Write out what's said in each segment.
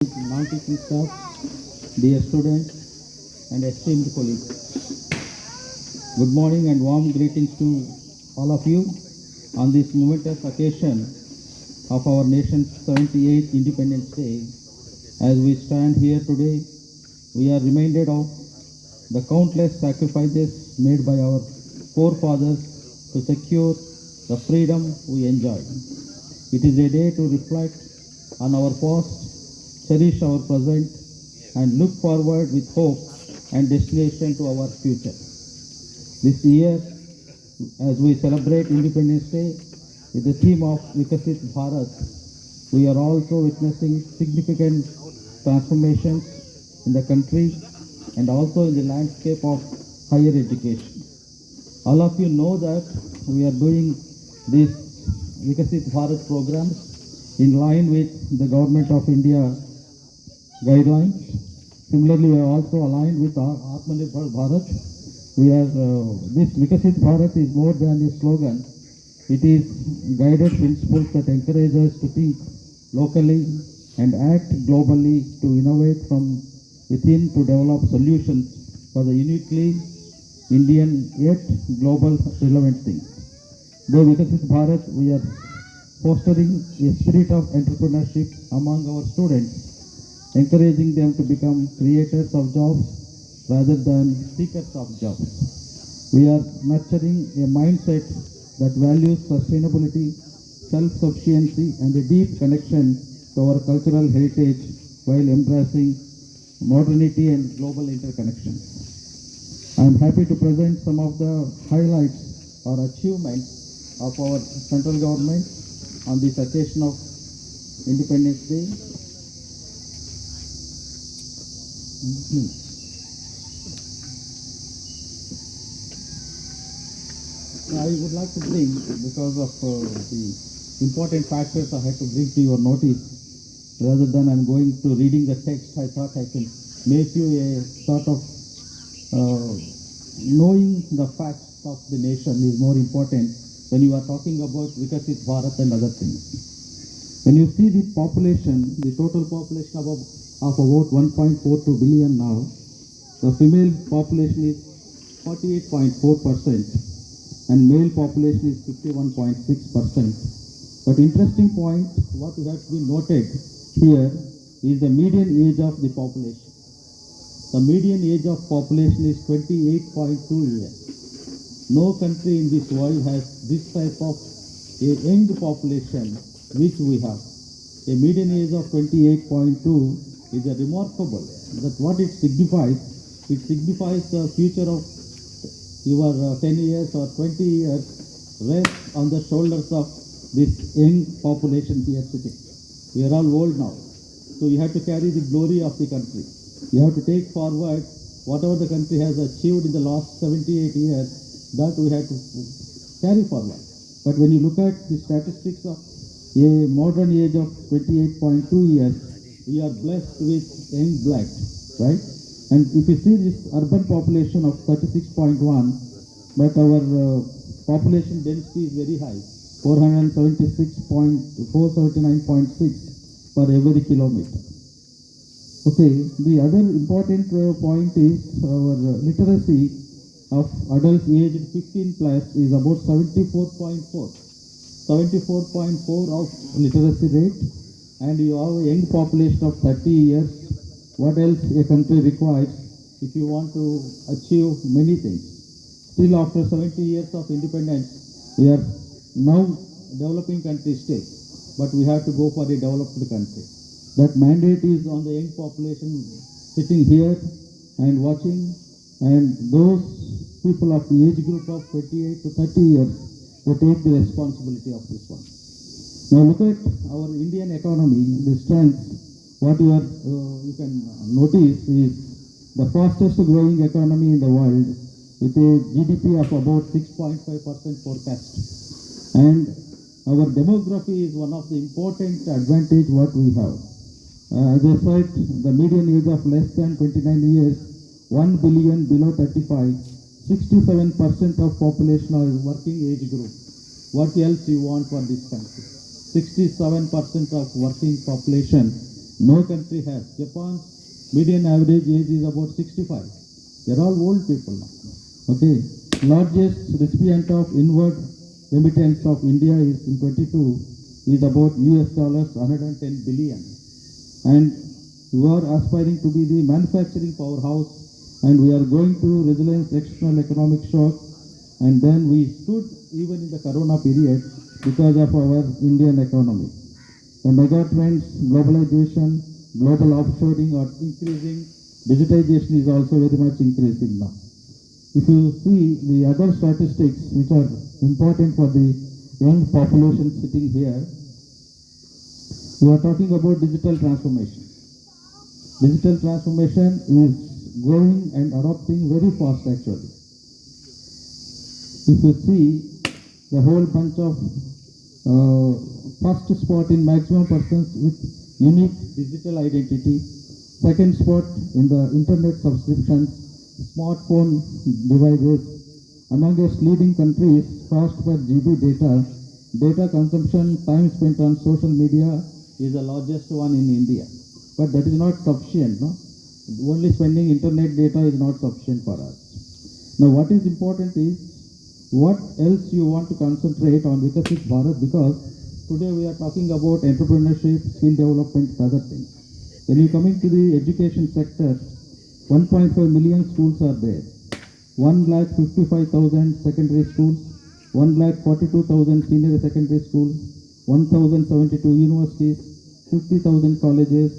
non-teaching staff, dear students, and esteemed colleagues. Good morning and warm greetings to all of you on this momentous occasion of our nation's 78th Independence Day. As we stand here today, we are reminded of the countless sacrifices made by our forefathers to secure the freedom we enjoy. It is a day to reflect on our past, cherish our present, and look forward with hope and destination to our future. This year, as we celebrate Independence Day with the theme of Vikasit Bharat, we are also witnessing significant transformations in the country and also in the landscape of higher education. All of you know that we are doing this Vikasit Bharat program in line with the Government of India guidelines. Similarly, we are also aligned with our Atmanirbhar Bharat. This Vikasit Bharat is more than a slogan. It is guided principles that encourage us to think locally and act globally, to innovate from within, to develop solutions for the uniquely Indian yet global relevant things. Though Vikasit Bharat, we are fostering a spirit of entrepreneurship among our students, encouraging them to become creators of jobs rather than seekers of jobs. We are nurturing a mindset that values sustainability, self-sufficiency, and a deep connection to our cultural heritage while embracing modernity and global interconnection. I am happy to present some of the highlights or achievements of our central government on this occasion of Independence Day. I would like to bring, because of the important factors I had to bring to your notice, rather than I'm going to reading the text, I thought I can make you a sort of knowing the facts of the nation is more important when you are talking about Vikasit Bharat and other things. When you see the population, the total population of about 1.42 billion now, the female population is 48.4% and male population is 51.6%. But interesting point, what we have to be noted here is the median age of the population. The median age of population is 28.2 years. No country in this world has this type of a young population which we have. A median age of 28.2 is a remarkable. That what it signifies the future of your 10 years or 20 years rests on the shoulders of this young population here sitting. We are all old now. So you have to carry the glory of the country. You have to take forward whatever the country has achieved in the last 78 years, that we have to carry forward. But when you look at the statistics of a modern age of 28.2 years, we are blessed with young blood, right? And if you see this urban population of 36.1, but our population density is very high, 479.6 per every kilometer. Okay, the other important point is our literacy of adults aged 15 plus is about 74.4 of literacy rate, and you have a young population of 30 years. What else a country requires if you want to achieve many things? Still after 70 years of independence, we are now developing country state, but we have to go for a developed country. That mandate is on the young population sitting here and watching, and those people of the age group of 28 to 30 years to take the responsibility of this one. Now look at our Indian economy, the strength. What you can notice is the fastest growing economy in the world with a GDP of about 6.5% forecast. And our demography is one of the important advantage what we have. As I said, the median age of less than 29 years, 1 billion below 35, 67% of population are working age group. What else you want for this country? 67% of working population No country has. Japan's median average age is about 65. They're all old people now. Okay. Largest recipient of inward remittance of India is in 22 is about US dollars 110 billion. And we are aspiring to be the manufacturing powerhouse, and we are going to resilience external economic shock. And then we stood even in the corona period because of our Indian economy. The mega trends, globalization, global offshoring are increasing. Digitization is also very much increasing now. If you see the other statistics which are important for the young population sitting here, we are talking about digital transformation. Digital transformation is growing and adopting very fast actually. If you see the whole bunch of first spot in maximum persons with unique digital identity, second spot in the internet subscriptions, smartphone devices, amongst leading countries, cost per GB data consumption, time spent on social media is the largest one in India. But that is not sufficient, no? Only spending internet data is not sufficient for us. Now what is important is what else you want to concentrate on Vikasit Bharat, because today we are talking about entrepreneurship, skill development, other things. When you coming to the education sector, 1.5 million schools are there. 1,55,000 secondary schools, 1,42,000 senior secondary schools, 1,072 universities, 50,000 colleges,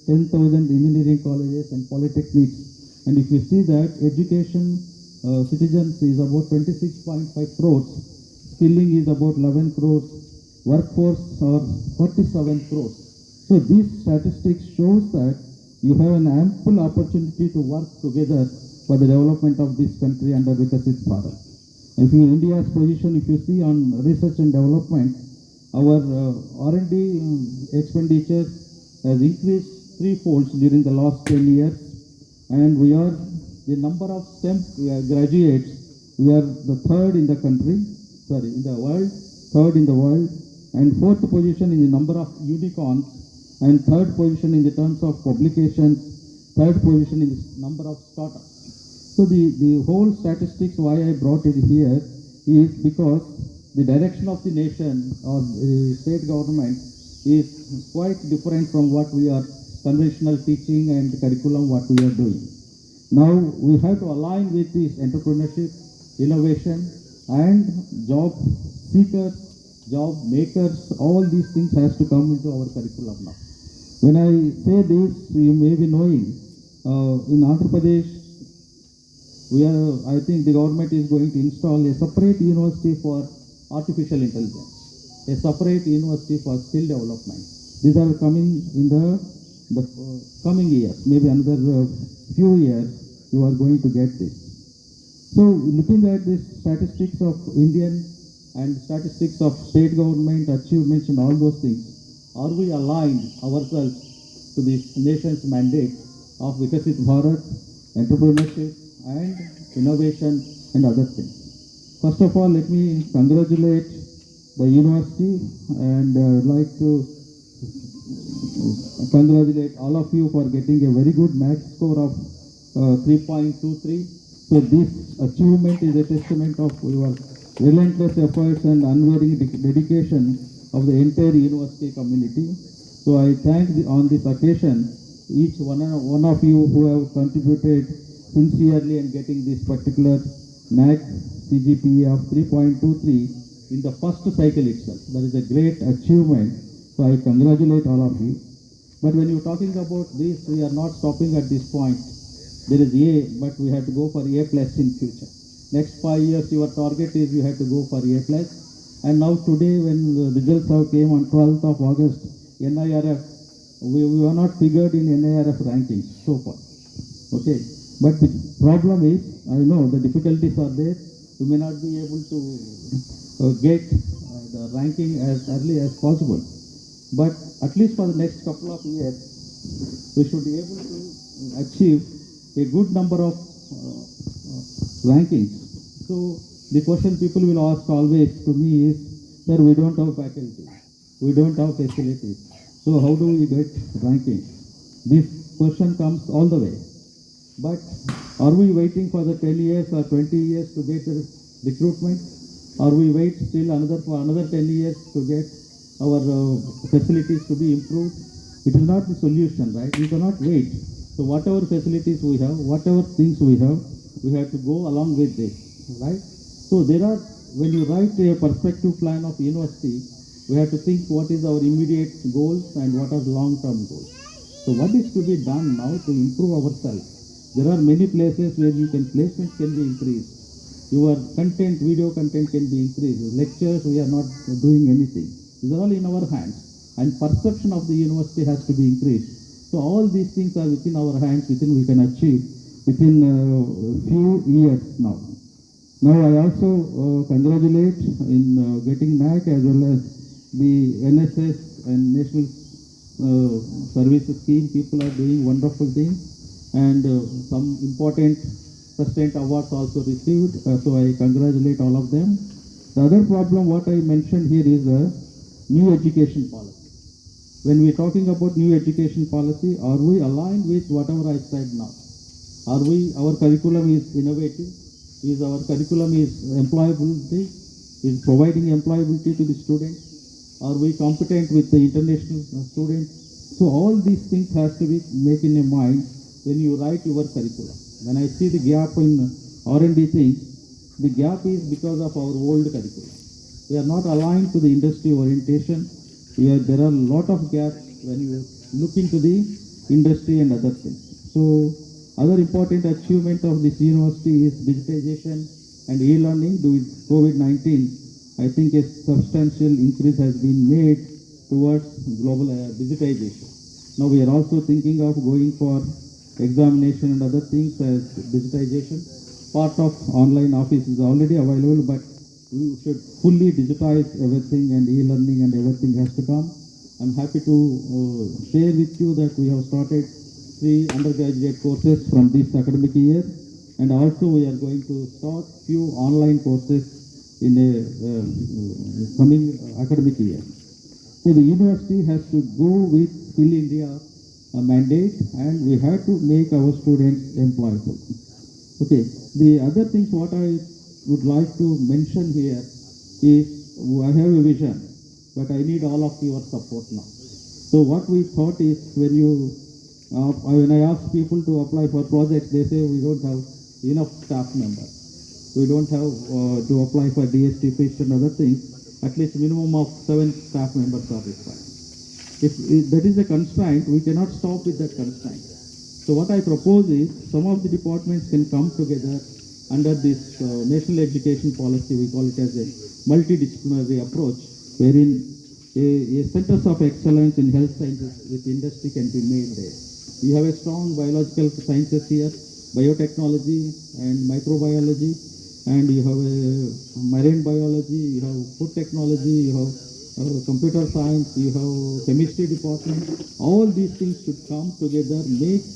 10,000 engineering colleges and polytechnics. And if you see that education citizens is about 26.5 crores, skilling is about 11 crores, workforce are 47 crores. So these statistics shows that you have an ample opportunity to work together for the development of this country under Vikasit Bharat. If you India's position, if you see on research and development, our R&D expenditure has increased threefold during the last 10 years, and we are the number of STEM graduates, we are the third in the country, in the world, third in the world, and fourth position in the number of unicorns, and third position in the terms of publications, third position in the number of startups. So the whole statistics why I brought it here is because the direction of the nation or the state government is quite different from what we are conventional teaching and curriculum what we are doing. Now we have to align with this entrepreneurship, innovation, and job seekers, job makers. All these things has to come into our curriculum now. When I say this, you may be knowing in Andhra Pradesh, I think the government is going to install a separate university for artificial intelligence, a separate university for skill development. These are coming in the coming years, maybe another few years, you are going to get this. So looking at the statistics of Indian and statistics of state government achievements and all those things, are we aligned ourselves to this nation's mandate of Vikasit Bharat, entrepreneurship and innovation and other things? First of all, let me congratulate the university, and I would like to congratulate all of you for getting a very good max score of 3.23. So this achievement is a testament of your relentless efforts and unwavering dedication of the entire university community. So I thank on this occasion each one of you who have contributed sincerely in getting this particular NAAC CGPA of 3.23 in the first cycle itself. That is a great achievement. So I congratulate all of you. But when you're talking about this, we are not stopping at this point. There is A, but we have to go for A plus in future. Next 5 years, your target is you have to go for A plus. And now today, when the results have came on 12th of August, NIRF, we were not figured in NIRF rankings so far. Okay. But the problem is, I know the difficulties are there. We may not be able to get the ranking as early as possible. But at least for the next couple of years, we should be able to achieve a good number of rankings. So the question people will ask always to me is, sir, we don't have faculty, we don't have facilities, So how do we get ranking? This question comes all the way. But are we waiting for the 10 years or 20 years to get the recruitment? Or we wait still for another 10 years to get our facilities to be improved? It is not the solution, right? We cannot wait. So whatever facilities we have, whatever things we have to go along with this, right? So when you write a perspective plan of university, we have to think what is our immediate goals and what are long-term goals. So what is to be done now to improve ourselves? There are many places where placement can be increased. Your content, video content can be increased. Lectures, we are not doing anything. These are all in our hands. And perception of the university has to be increased. So all these things are within our hands, we can achieve within a few years now. Now I also congratulate in getting NAC as well as the NSS and National Service Scheme. People are doing wonderful things, and some important President awards also received. So I congratulate all of them. The other problem what I mentioned here is the new education policy. When we are talking about new education policy, are we aligned with whatever I said now? Our curriculum is innovative? Is our curriculum is employability? Is providing employability to the students? Are we competent with the international students? So all these things has to be made in your mind when you write your curriculum. When I see the gap in R&D things, the gap is because of our old curriculum. We are not aligned to the industry orientation. There are a lot of gaps when you look into the industry and other things. So other important achievement of this university is digitization and e-learning. With COVID-19, I think a substantial increase has been made towards global digitization. Now we are also thinking of going for examination and other things as digitization. Part of online office is already available, but we should fully digitize everything, and e-learning and everything has to come. I'm happy to share with you that we have started 3 undergraduate courses from this academic year, and also we are going to start few online courses in a coming academic year. So the university has to go with Skill India mandate, and we have to make our students employable. Okay, the other things what I would like to mention here is I have a vision, but I need all of your support now. So what we thought is when I ask people to apply for projects, they say we don't have enough staff members. We don't have to apply for DST fish and other things. At least minimum of 7 staff members are required. If that is a constraint, we cannot stop with that constraint. So what I propose is some of the departments can come together under this national education policy. We call it as a multidisciplinary approach, wherein a centers of excellence in health sciences with industry can be made there. You have a strong biological sciences here, biotechnology and microbiology, and you have a marine biology, you have food technology, you have computer science, you have chemistry department. All these things should come together, make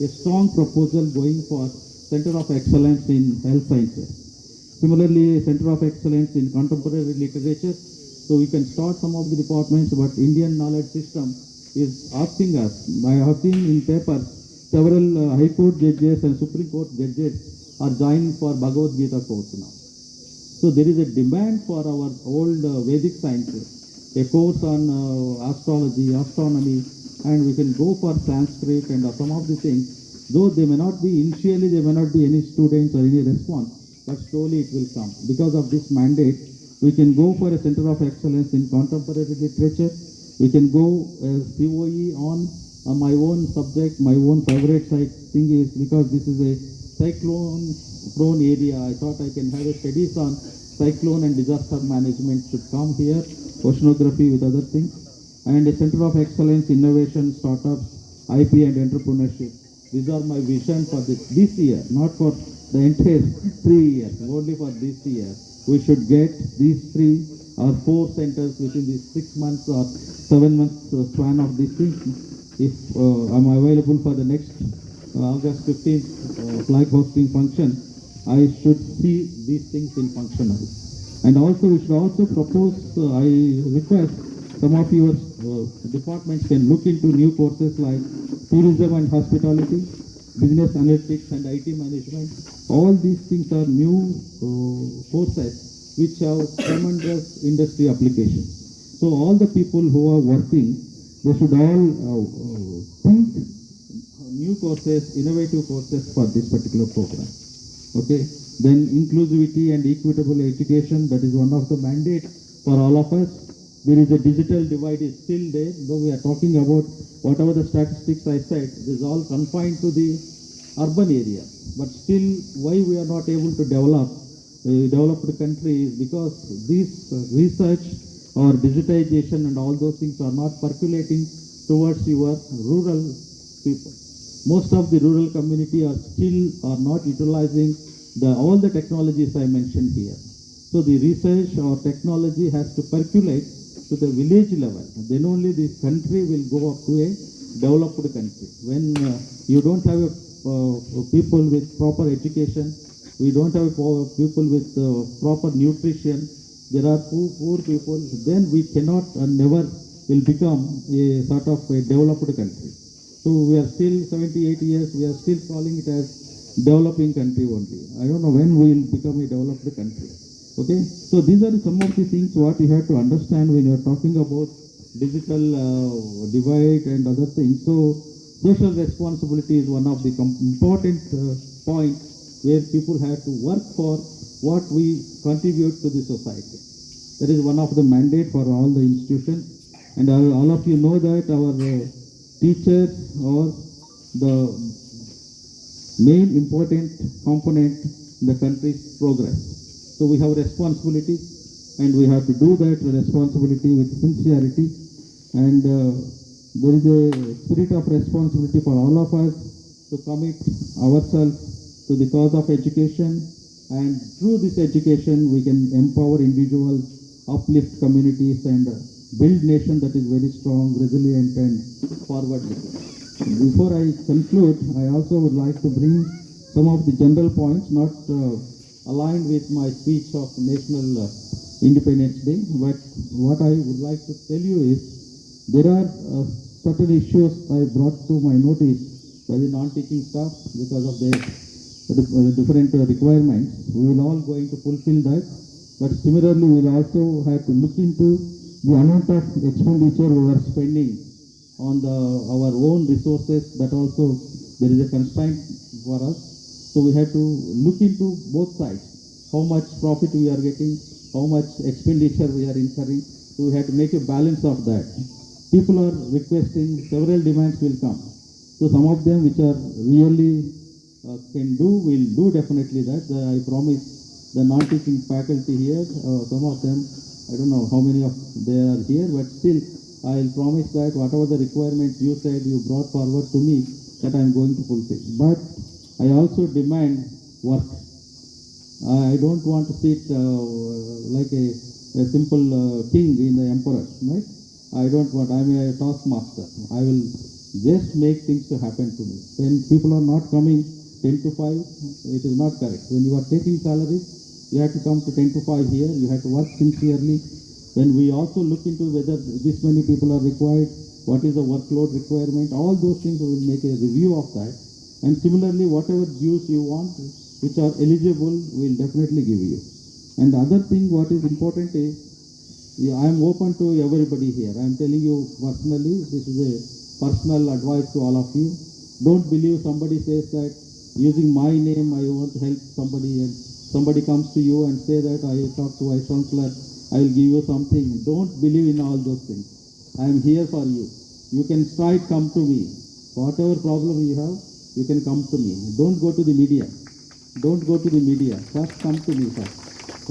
a strong proposal going for Center of Excellence in Health Sciences. Similarly, Center of Excellence in Contemporary Literature. So we can start some of the departments, but Indian knowledge system is asking us. I have seen in papers several High Court judges and Supreme Court judges are joining for Bhagavad Gita course now. So there is a demand for our old Vedic sciences, a course on astrology, astronomy, and we can go for Sanskrit and some of the things. Though they may not be initially, there may not be any students or any response, but slowly it will come. Because of this mandate, we can go for a Center of Excellence in Contemporary Literature. We can go COE on my own subject. My own favorite thing is, because this is a cyclone-prone area, I thought I can have a studies on cyclone and disaster management should come here, oceanography with other things, and a Center of Excellence, Innovation, Startups, IP and Entrepreneurship. These are my vision for this year, not for the entire 3 years, only for this year. We should get these 3 or 4 centers within these 6 months or 7 months span of this thing. If I'm available for the next August 15th flag hosting function, I should see these things in functional. And also we should also propose, I request some of your departments can look into new courses like tourism and hospitality, business analytics and IT management. All these things are new courses which have tremendous industry applications. So all the people who are working, they should all think new courses, innovative courses for this particular program. Okay. Then inclusivity and equitable education, that is one of the mandates for all of us. There is a digital divide is still there, though we are talking about whatever the statistics I said, it is all confined to the urban area. But still, why we are not able to develop developed country is because this research or digitization and all those things are not percolating towards your rural people. Most of the rural community are not utilizing all the technologies I mentioned here. So the research or technology has to percolate to the village level. Then only the country will go up to a developed country. When you don't have people with proper education, we don't have people with proper nutrition, there are poor people, then we cannot and never will become a sort of a developed country. So we are still 78 years, we are still calling it as developing country only. I don't know when we will become a developed country. Okay, so these are some of the things what you have to understand when you are talking about digital divide and other things. So social responsibility is one of the important points where people have to work for what we contribute to the society. That is one of the mandate for all the institutions. And all of you know that our teachers are the main important component in the country's progress. So we have responsibilities and we have to do that responsibility with sincerity. And there is a spirit of responsibility for all of us to commit ourselves to the cause of education. And through this education, we can empower individuals, uplift communities, and build nation that is very strong, resilient, and forward-looking. Before I conclude, I also would like to bring some of the general points, not aligned with my speech of National Independence Day, but what I would like to tell you is there are certain issues I brought to my notice by the non-teaching staff because of their different requirements. We will all going to fulfill that, but similarly we will also have to look into the amount of expenditure we are spending on our own resources. That also there is a constraint for us. So we have to look into both sides, how much profit we are getting, how much expenditure we are incurring. So we have to make a balance of that. People are requesting, several demands will come. So some of them which are really can do, will do definitely that. I promise the non-teaching faculty here, some of them, I don't know how many of they are here, but still I'll promise that whatever the requirements you said you brought forward to me, that I'm going to fulfill. But I also demand work. I don't want to sit like a simple king in the emperor, right? I don't want, I'm a taskmaster. I will just make things to happen to me. When people are not coming 10 to 5, it is not correct. When you are taking salary, you have to come to 10 to 5 here, you have to work sincerely. When we also look into whether this many people are required, what is the workload requirement, all those things we will make a review of that. And similarly, whatever dues you want, which are eligible, we will definitely give you. And the other thing what is important is, I am open to everybody here. I am telling you personally, this is a personal advice to all of you. Don't believe somebody says that using my name I want to help somebody, and somebody comes to you and say that I talk to vice chancellor, I will give you something. Don't believe in all those things. I am here for you. You can straight come to me. Whatever problem you have, you can come to me. Don't go to the media. Don't go to the media. First come to me first.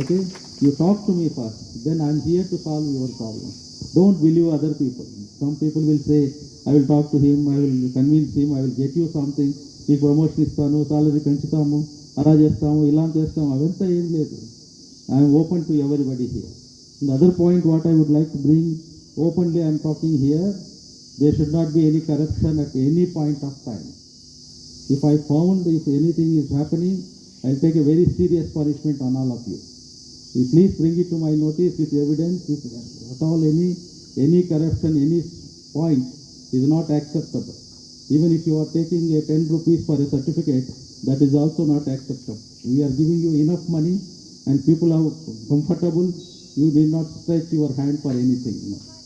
Okay? You talk to me first. Then I am here to solve your problem. Don't believe other people. Some people will say, I will talk to him, I will convince him, I will get you something. ఈ promotion ఇస్తాను, salary పెంచుతాము, అలా చేస్తాము, ఇలా చేస్తాము, అవంతా ఏం లేదు. I am open to everybody here. The other point what I would like to bring, openly I am talking here, there should not be any corruption at any point of time. If I found if anything is happening, I will take a very serious punishment on all of you. You please bring it to my notice with evidence. If at all any any corruption, any point is not acceptable. Even if you are taking a 10 rupees for a certificate, that is also not acceptable. We are giving you enough money and people are comfortable. You need not stretch your hand for anything.